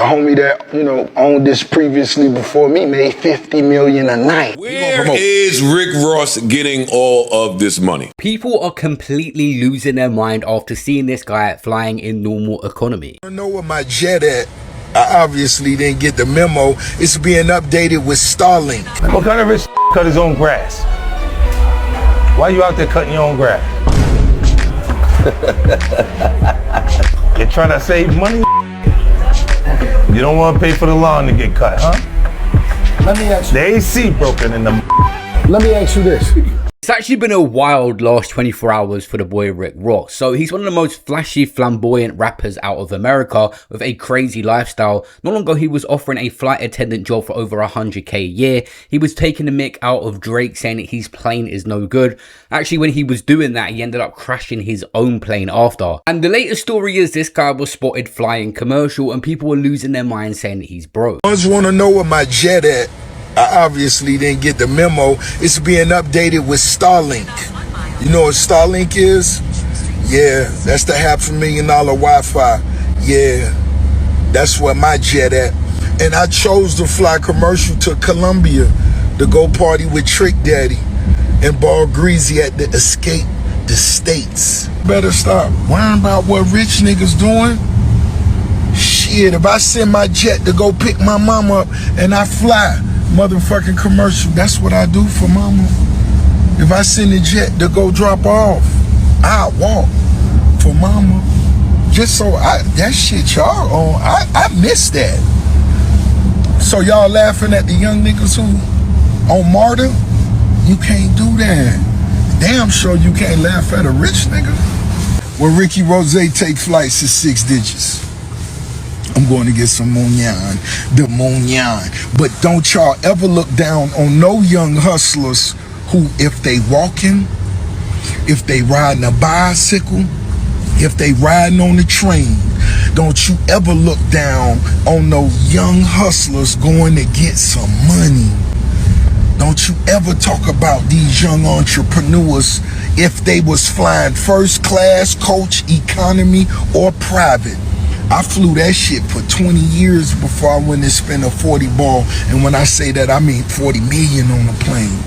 The homie that, owned this previously before me made $50 million a night. Where is Rick Ross getting all of this money? People are completely losing their mind after seeing this guy flying in normal economy. I don't know where my jet at. I obviously didn't get the memo. It's being updated with Starlink. What kind of rich cut his own grass? Why you out there cutting your own grass? You're trying to save money? You don't want to pay for the lawn to get cut, huh? Let me ask you. The AC broken in the. Let me ask you this. It's actually been a wild last 24 hours for the boy Rick Ross. So he's one of the most flashy, flamboyant rappers out of America with a crazy lifestyle. Not long ago, he was offering a flight attendant job for over $100K a year. He was taking the mick out of Drake, saying that his plane is no good. Actually, when he was doing that, he ended up crashing his own plane after. And the latest story is this guy was spotted flying commercial and people were losing their minds saying that he's broke. I just want to know where my jet at. I obviously didn't get the memo. It's being updated with Starlink. You know what Starlink is? Yeah, that's the $500,000 Wi-Fi. Yeah, that's where my jet at. And I chose to fly commercial to Colombia to go party with Trick Daddy and Ball Greasy at the Escape the States. Better stop worrying about what rich niggas doing. Shit, if I send my jet to go pick my mama up and I fly motherfucking commercial, that's what I do for mama. If I send a jet to go drop her off, I walk for mama. Just so that shit y'all on, I miss that. So y'all laughing at the young niggas who on martyr? You can't do that. Damn sure you can't laugh at a rich nigga. When Ricky Rose take flights is 6 digits. I'm going to get some Mounion, the Mounion. But don't y'all ever look down on no young hustlers who, if they walking, if they riding a bicycle, if they riding on the train, don't you ever look down on no young hustlers going to get some money. Don't you ever talk about these young entrepreneurs if they was flying first class, coach, economy, or private. I flew that shit for 20 years before I went and spent a 40 ball. And when I say that, I mean 40 million on a plane.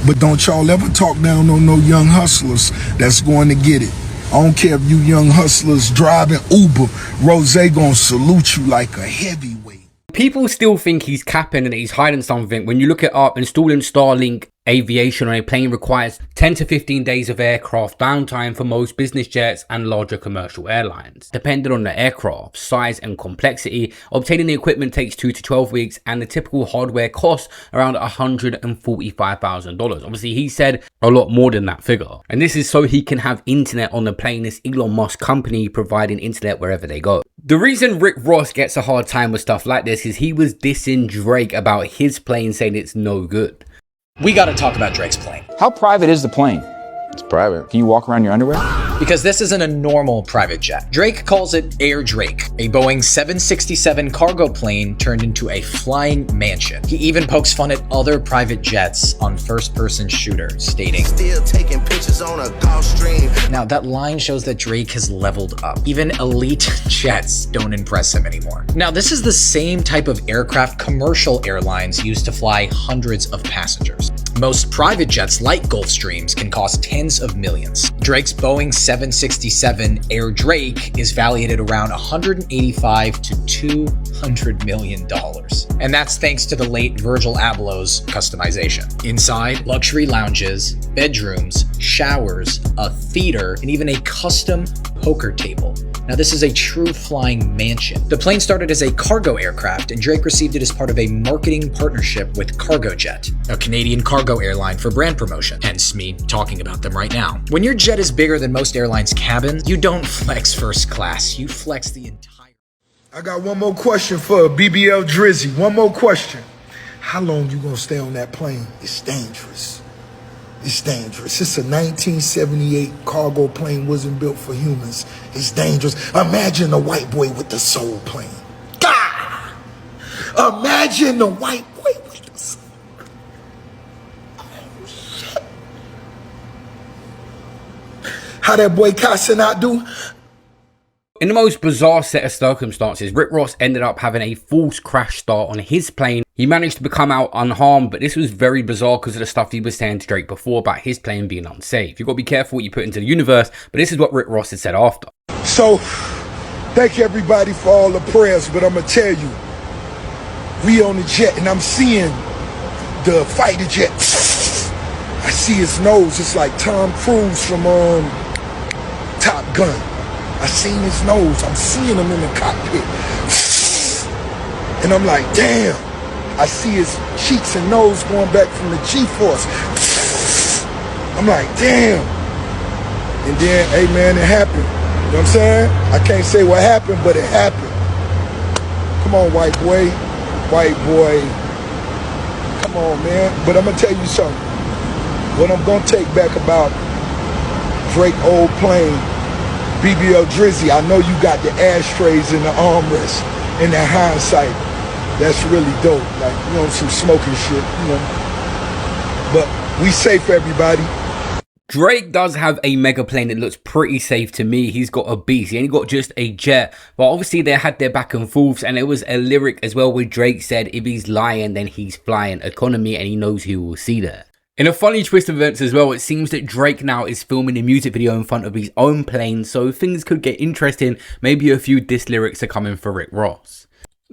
But don't y'all ever talk down on no young hustlers that's going to get it. I don't care if you young hustlers driving Uber, Rose gonna salute you like a heavyweight. People still think he's capping and that he's hiding something. When you look it up, installing Starlink aviation on a plane requires 10 to 15 days of aircraft downtime for most business jets and larger commercial airlines. Depending on the aircraft size and complexity, obtaining the equipment takes 2 to 12 weeks and the typical hardware costs around $145,000. Obviously, he said a lot more than that figure. And this is so he can have internet on the plane. This Elon Musk company providing internet wherever they go. The reason Rick Ross gets a hard time with stuff like this is he was dissing Drake about his plane, saying it's no good. We gotta talk about Drake's plane. How private is the plane? It's private. Can you walk around your underwear? Because this isn't a normal private jet. Drake calls it Air Drake, a Boeing 767 cargo plane turned into a flying mansion. He even pokes fun at other private jets on first-person shooter, stating, "Still taking pictures on a Gulfstream." Now that line shows that Drake has leveled up. Even elite jets don't impress him anymore. Now this is the same type of aircraft commercial airlines use to fly hundreds of passengers. Most private jets like Gulfstreams can cost tens of millions. Drake's Boeing 767 Air Drake is valued at around $185 to $200 million. And that's thanks to the late Virgil Abloh's customization. Inside, luxury lounges, bedrooms, showers, a theater, and even a custom poker table. Now this is a true flying mansion. The plane started as a cargo aircraft and Drake received it as part of a marketing partnership with CargoJet, a Canadian cargo airline for brand promotion, hence me talking about them right now. When your jet is bigger than most airlines' cabins, you don't flex first class, you flex the entire... I got one more question for BBL Drizzy. One more question. How long you gonna stay on that plane? It's dangerous. It's dangerous. It's a 1978 cargo plane, wasn't built for humans. It's dangerous. Imagine a white boy with the soul plane. God! Imagine the white boy with the soul. Oh, shit. How that boy Casanat do? In the most bizarre set of circumstances, Rick Ross ended up having a false crash start on his plane. He managed to come out unharmed, but this was very bizarre because of the stuff he was saying to Drake before about his plane being unsafe. You've got to be careful what you put into the universe, but this is what Rick Ross had said after. So, thank everybody for all the prayers, but I'm going to tell you, we on the jet and I'm seeing the fighter jet. I see his nose. It's like Tom Cruise from Top Gun. I seen his nose. I'm seeing him in the cockpit. And I'm like, damn. I see his cheeks and nose going back from the G-force. I'm like, damn. And then, hey man, it happened. You know what I'm saying? I can't say what happened, but it happened. Come on, white boy. White boy. Come on, man. But I'm going to tell you something. What I'm going to take back about Drake old plane, BBL Drizzy, I know you got the ashtrays and the armrest and that hindsight. That's really dope. Like, you know, some smoking shit, you know. But we safe, everybody. Drake does have a mega plane that looks pretty safe to me. He's got a beast. He ain't got just a jet. But obviously they had their back and forths, and there was a lyric as well where Drake said if he's lying then he's flying economy, and he knows who will see that. In a funny twist of events as well, it seems that Drake now is filming a music video in front of his own plane, so things could get interesting. Maybe a few diss lyrics are coming for Rick Ross.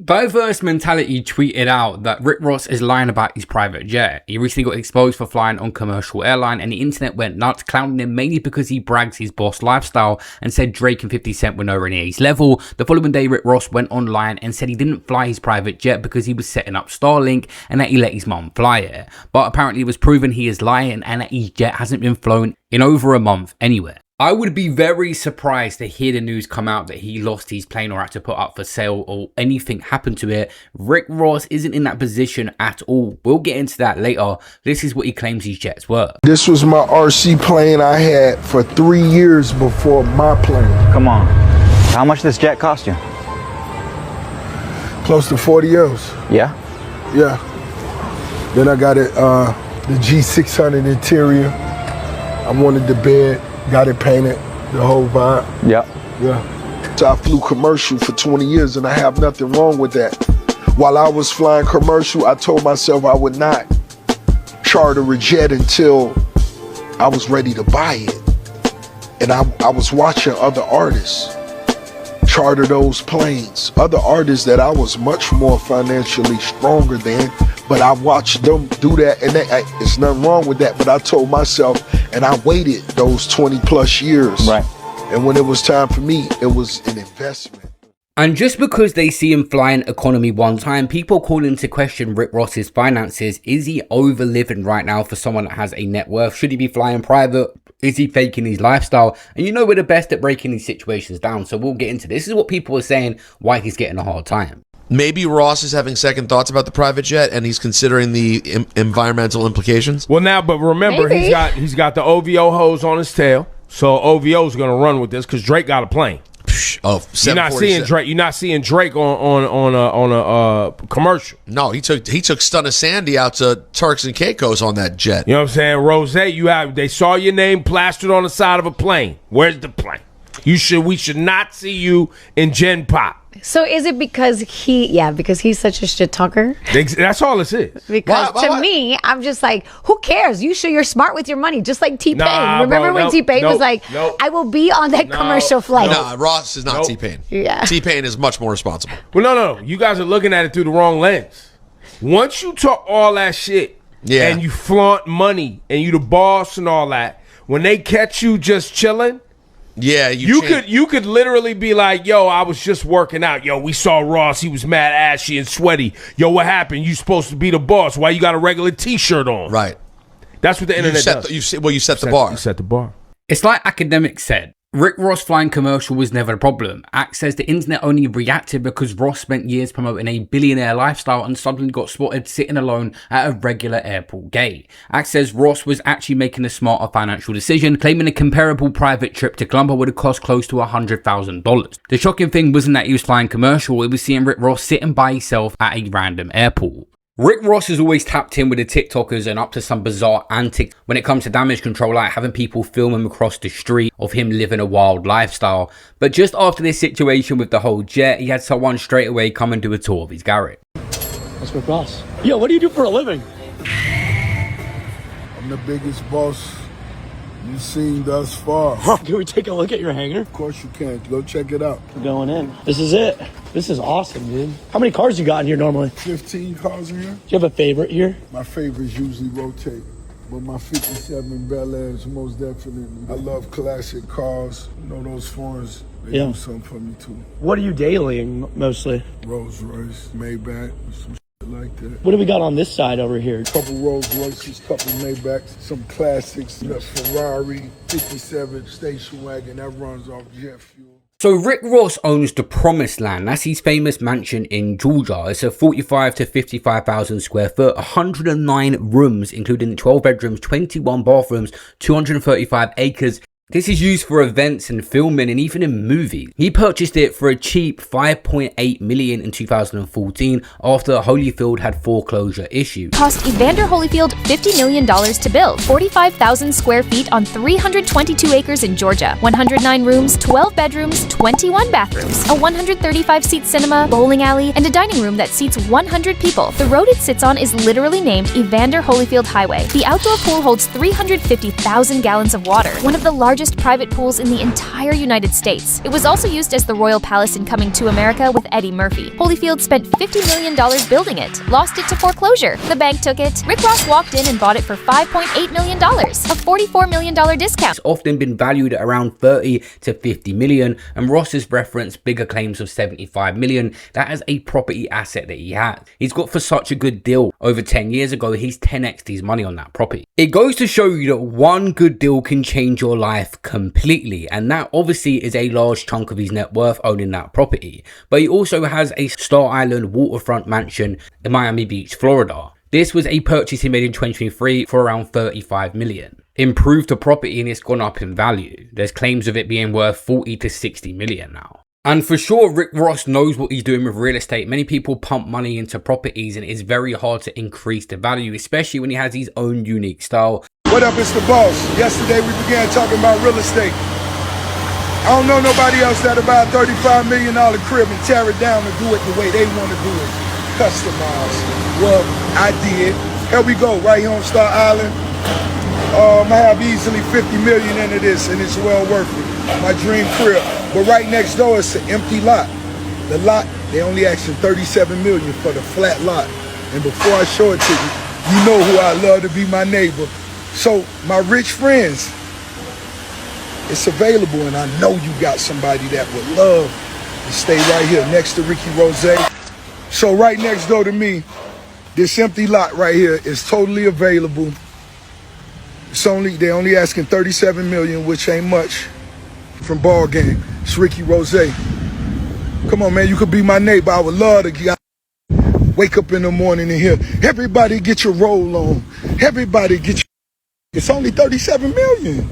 Diverse Mentality tweeted out that Rick Ross is lying about his private jet. He recently got exposed for flying on commercial airline, and the internet went nuts, clowning him mainly because he brags his boss lifestyle and said Drake and 50 Cent were nowhere near his level. The following day, Rick Ross went online and said he didn't fly his private jet because he was setting up Starlink and that he let his mum fly it. But apparently it was proven he is lying and that his jet hasn't been flown in over a month anywhere. I would be very surprised to hear the news come out that he lost his plane or had to put up for sale or anything happened to it. Rick Ross isn't in that position at all. We'll get into that later. This is what he claims his jets were. This was my RC plane I had for 3 years before my plane. Come on. How much this jet cost you? Close to 40 euros. Yeah? Yeah. Then I got it, the G600 interior. I wanted the bed. Got it painted, the whole vibe. Yep. Yeah. So I flew commercial for 20 years and I have nothing wrong with that. While I was flying commercial, I told myself I would not charter a jet until I was ready to buy it. And I was watching other artists charter those planes. Other artists that I was much more financially stronger than, but I watched them do that, and it's nothing wrong with that, but I told myself, and I waited those 20 plus years. Right. And when it was time for me, it was an investment. And just because they see him flying economy one time, people call into question Rick Ross's finances. Is he over living right now for someone that has a net worth? Should he be flying private? Is he faking his lifestyle? And you know we're the best at breaking these situations down, so we'll get into this. This is what people are saying why he's getting a hard time. Maybe Ross is having second thoughts about the private jet and he's considering the environmental implications. Well, now, but remember, he's got the OVO hose on his tail, so OVO's going to run with this because Drake got a plane. Oh, you're not seeing Drake. You're not seeing Drake on a commercial. No, he took Stunner Sandy out to Turks and Caicos on that jet. You know what I'm saying? Rose, they saw your name plastered on the side of a plane. Where's the plane? We should not see you in Gen Pop. So is it because he's such a shit talker? That's all this is. Because to me, I'm just like, who cares? You're smart with your money, just like T-Pain. Remember when T-Pain was like, I will be on that commercial flight. No, Ross is not T-Pain. Yeah. T-Pain is much more responsible. Well, no. You guys are looking at it through the wrong lens. Once you talk all that shit and you flaunt money and you the boss and all that, when they catch you just chilling, yeah, you could literally be like, yo, I was just working out. Yo, we saw Ross. He was mad ashy and sweaty. Yo, what happened? You supposed to be the boss. Why you got a regular T-shirt on? Right. That's what the internet does. You set the bar. You set the bar. It's like Academics said. Rick Ross flying commercial was never a problem. Act says the internet only reacted because Ross spent years promoting a billionaire lifestyle and suddenly got spotted sitting alone at a regular airport gate. Act says Ross was actually making a smarter financial decision, claiming a comparable private trip to Colombo would have cost close to $100,000. The shocking thing wasn't that he was flying commercial, it was seeing Rick Ross sitting by himself at a random airport. Rick Ross has always tapped in with the TikTokers and up to some bizarre antics when it comes to damage control, like having people film him across the street of him living a wild lifestyle. But just after this situation with the whole jet, he had someone straight away come and do a tour of his garage. That's Rick Ross. Yo, what do you do for a living? I'm the biggest boss you've seen thus far. Can we take a look at your hangar? Of course you can. Go check it out. We're going in. This is it. This is awesome, dude. How many cars you got in here normally? 15 cars in here. Do you have a favorite here? My favorites usually rotate, but my 57 Bel Air is most definitely. I love classic cars. You know, those foreigns, they do something for me too. What are you dailying mostly? Rolls Royce, Maybach, some shit like that. What do we got on this side over here? Couple Rolls Royces, couple Maybachs, some classics, the Ferrari 57 station wagon that runs off jet fuel. So Rick Ross owns the Promised Land. That's his famous mansion in Georgia. It's a 45 to 55,000 square foot, 109 rooms, including 12 bedrooms, 21 bathrooms, 235 acres. This is used for events and filming and even in movies. He purchased it for a cheap $5.8 million in 2014 after Holyfield had foreclosure issues. Cost Evander Holyfield $50 million to build, 45,000 square feet on 322 acres in Georgia, 109 rooms, 12 bedrooms, 21 bathrooms, a 135-seat cinema, bowling alley, and a dining room that seats 100 people. The road it sits on is literally named Evander Holyfield Highway. The outdoor pool holds 350,000 gallons of water, one of the largest private pools in the entire United States. It was also used as the Royal Palace in Coming to America with Eddie Murphy. Holyfield spent $50 million building it, lost it to foreclosure. The bank took it. Rick Ross walked in and bought it for $5.8 million, a $44 million discount. It's often been valued at around 30 to 50 million, and Ross has referenced bigger claims of 75 million. That is a property asset that he has. He's got for such a good deal. Over 10 years ago, he's 10x'd his money on that property. It goes to show you that one good deal can change your life completely, and that obviously is a large chunk of his net worth owning that property. But he also has a Star Island waterfront mansion in Miami Beach, Florida. This was a purchase he made in 2023 for around 35 million. Improved the property and it's gone up in value. There's claims of it being worth 40 to 60 million now. And for sure, Rick Ross knows what he's doing with real estate. Many people pump money into properties and it's very hard to increase the value, especially when he has his own unique style. What up, it's the boss. Yesterday we began talking about real estate. I don't know nobody else that'll buy a $35 million crib and tear it down and do it the way they want to do it. Customized. Well, I did. Here we go, right here on Star Island. I have easily 50 million into this and it's well worth it. My dream crib. But right next door it's an empty lot. The lot, they only asking 37 million for the flat lot. And before I show it to you, you know who I love to be my neighbor. So my rich friends, it's available, and I know you got somebody that would love to stay right here next to Ricky Rose. So right next door to me, this empty lot right here is totally available. They only asking 37 million, which ain't much from ball game. It's Ricky Rose. Come on, man, you could be my neighbor. I would love to wake up in the morning and hear everybody get your roll on. Everybody get your. It's only 37 million.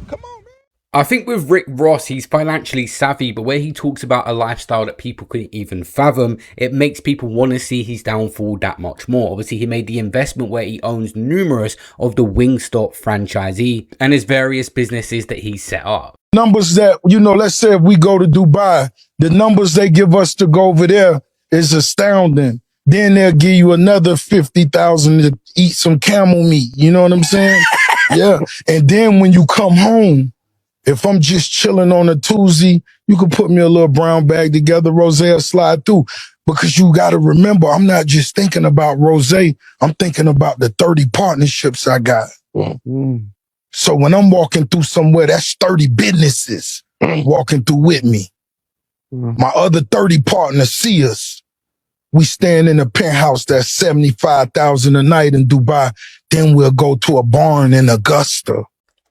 Come on, man. I think with Rick Ross, he's financially savvy, but where he talks about a lifestyle that people couldn't even fathom, it makes people want to see his downfall that much more. Obviously, he made the investment where he owns numerous of the Wingstop franchisee and his various businesses that he set up. Numbers that, let's say if we go to Dubai, the numbers they give us to go over there is astounding. Then they'll give you another 50,000 to eat some camel meat. You know what I'm saying? Yeah. And then when you come home, if I'm just chilling on a Tuesday, you can put me a little brown bag together, Rose will slide through. Because you got to remember, I'm not just thinking about Rose. I'm thinking about the 30 partnerships I got. Mm-hmm. So when I'm walking through somewhere, that's 30 businesses walking through with me. Mm-hmm. My other 30 partners see us. We stand in a penthouse that's 75,000 a night in Dubai. Then we'll go to a barn in Augusta.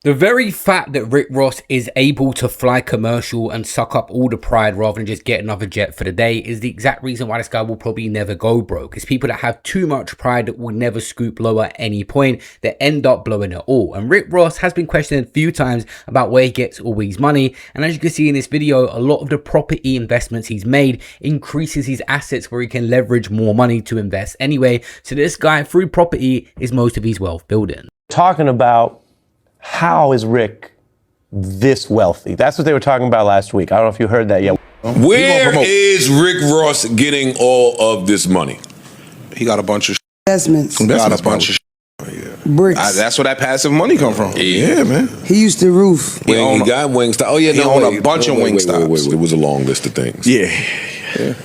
The very fact that Rick Ross is able to fly commercial and suck up all the pride rather than just get another jet for the day is the exact reason why this guy will probably never go broke. It's people that have too much pride that will never scoop low at any point that end up blowing it all. And Rick Ross has been questioned a few times about where he gets all his money. And as you can see in this video, a lot of the property investments he's made increases his assets where he can leverage more money to invest anyway. So this guy, through property, is most of his wealth building. Talking about how is Rick this wealthy? That's what they were talking about last week. I don't know if you heard that yet. Where is Rick Ross getting all of this money? He got a bunch of investments. Got a bunch of bricks. that's where that passive money come from. Yeah, man. He used to roof. He got Wingstop. Oh yeah, he owned a bunch of Wingstops. It was a long list of things. Yeah.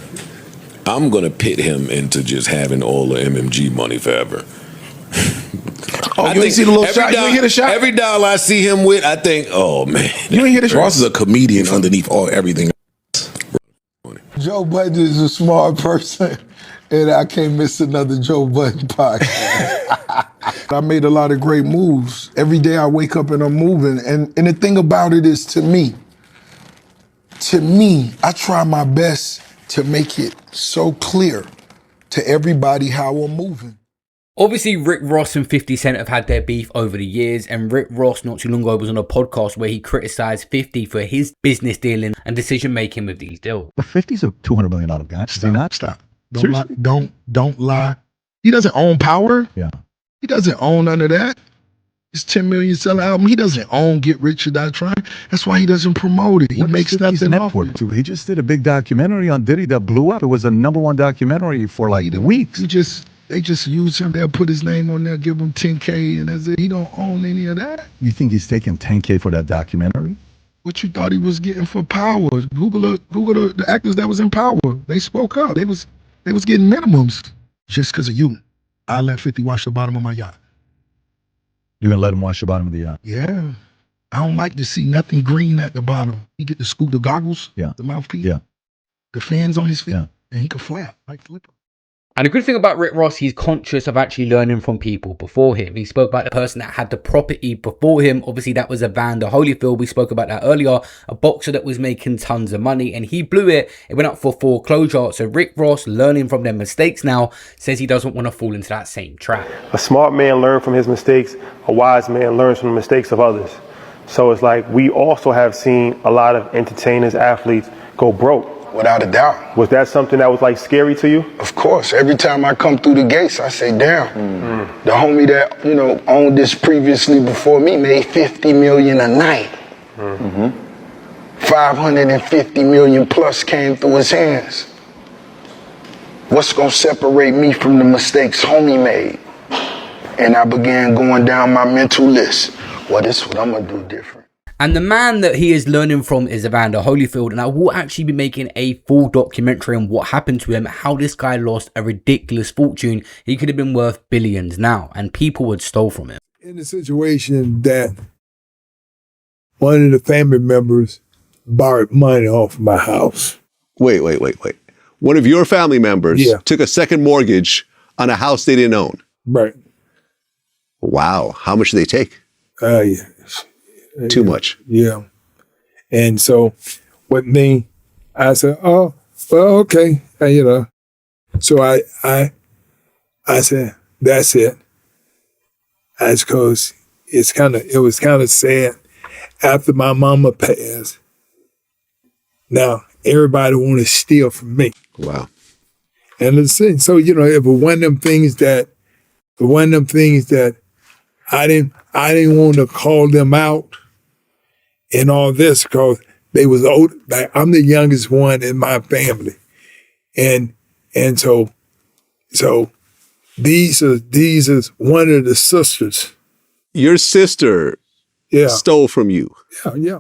I'm gonna pit him into just having all the MMG money forever. Oh, you ain't see the little shot? You ain't hit a shot? Every dollar I see him with, I think, oh man. You ain't hit a shot? Ross is a comedian underneath everything. Joe Budden is a smart person, and I can't miss another Joe Budden podcast. I made a lot of great moves. Every day I wake up and I'm moving. And the thing about it is, to me, I try my best to make it so clear to everybody how I'm moving. Obviously, Rick Ross and 50 Cent have had their beef over the years, and Rick Ross not too long ago was on a podcast where he criticized 50 for his business dealing and decision making with these deals. But 50's a $200 million guy. Stop. Don't lie. He doesn't own Power. Yeah. He doesn't own none of that. It's 10 million selling album. He doesn't own Get Rich or Die Trying. That's why he doesn't promote it. He makes nothing off it. He just did a big documentary on Diddy that blew up. It was a #1 documentary for like weeks. They just use him. They'll put his name on there, give him 10K, and that's it. He don't own any of that. You think he's taking 10K for that documentary? What you thought he was getting for Power? Google the actors that was in Power. They spoke up. They was getting minimums just because of you. I let 50 wash the bottom of my yacht. You gonna let him wash the bottom of the yacht? Yeah. I don't like to see nothing green at the bottom. He get to scoop the goggles, the mouthpiece, the fans on his feet, and he can flap like Flipper. And the good thing about Rick Ross, he's conscious of actually learning from people before him. He spoke about the person that had the property before him. Obviously, that was Evander Holyfield. We spoke about that earlier. A boxer that was making tons of money, and he blew it. It went up for foreclosure. So Rick Ross, learning from their mistakes now, says he doesn't want to fall into that same trap. A smart man learns from his mistakes. A wise man learns from the mistakes of others. So it's like we also have seen a lot of entertainers, athletes go broke. Without a doubt. Was that something that was like scary to you? Of course. Every time I come through the gates, I say, damn. The homie that, owned this previously before me made 50 million a night. 550 million plus came through his hands. What's gonna separate me from the mistakes homie made? And I began going down my mental list. Well, this is what I'm gonna do different. And the man that he is learning from is Evander Holyfield, and I will actually be making a full documentary on what happened to him, how this guy lost a ridiculous fortune. He could have been worth billions now, and people had stole from him. In the situation that one of the family members borrowed money off my house. Wait. One of your family members took a second mortgage on a house they didn't own. Right. Wow. How much did they take? Too much. Yeah. And so with me, I said, oh, well, okay. So I said, that's it. That's because it was kind of sad after my mama passed. Now everybody want to steal from me. Wow. And let's see. So, it was one of them things that I didn't want to call them out and all this because they was old. Like, I'm the youngest one in my family. And so these are one of the sisters. Your sister stole from you. Yeah.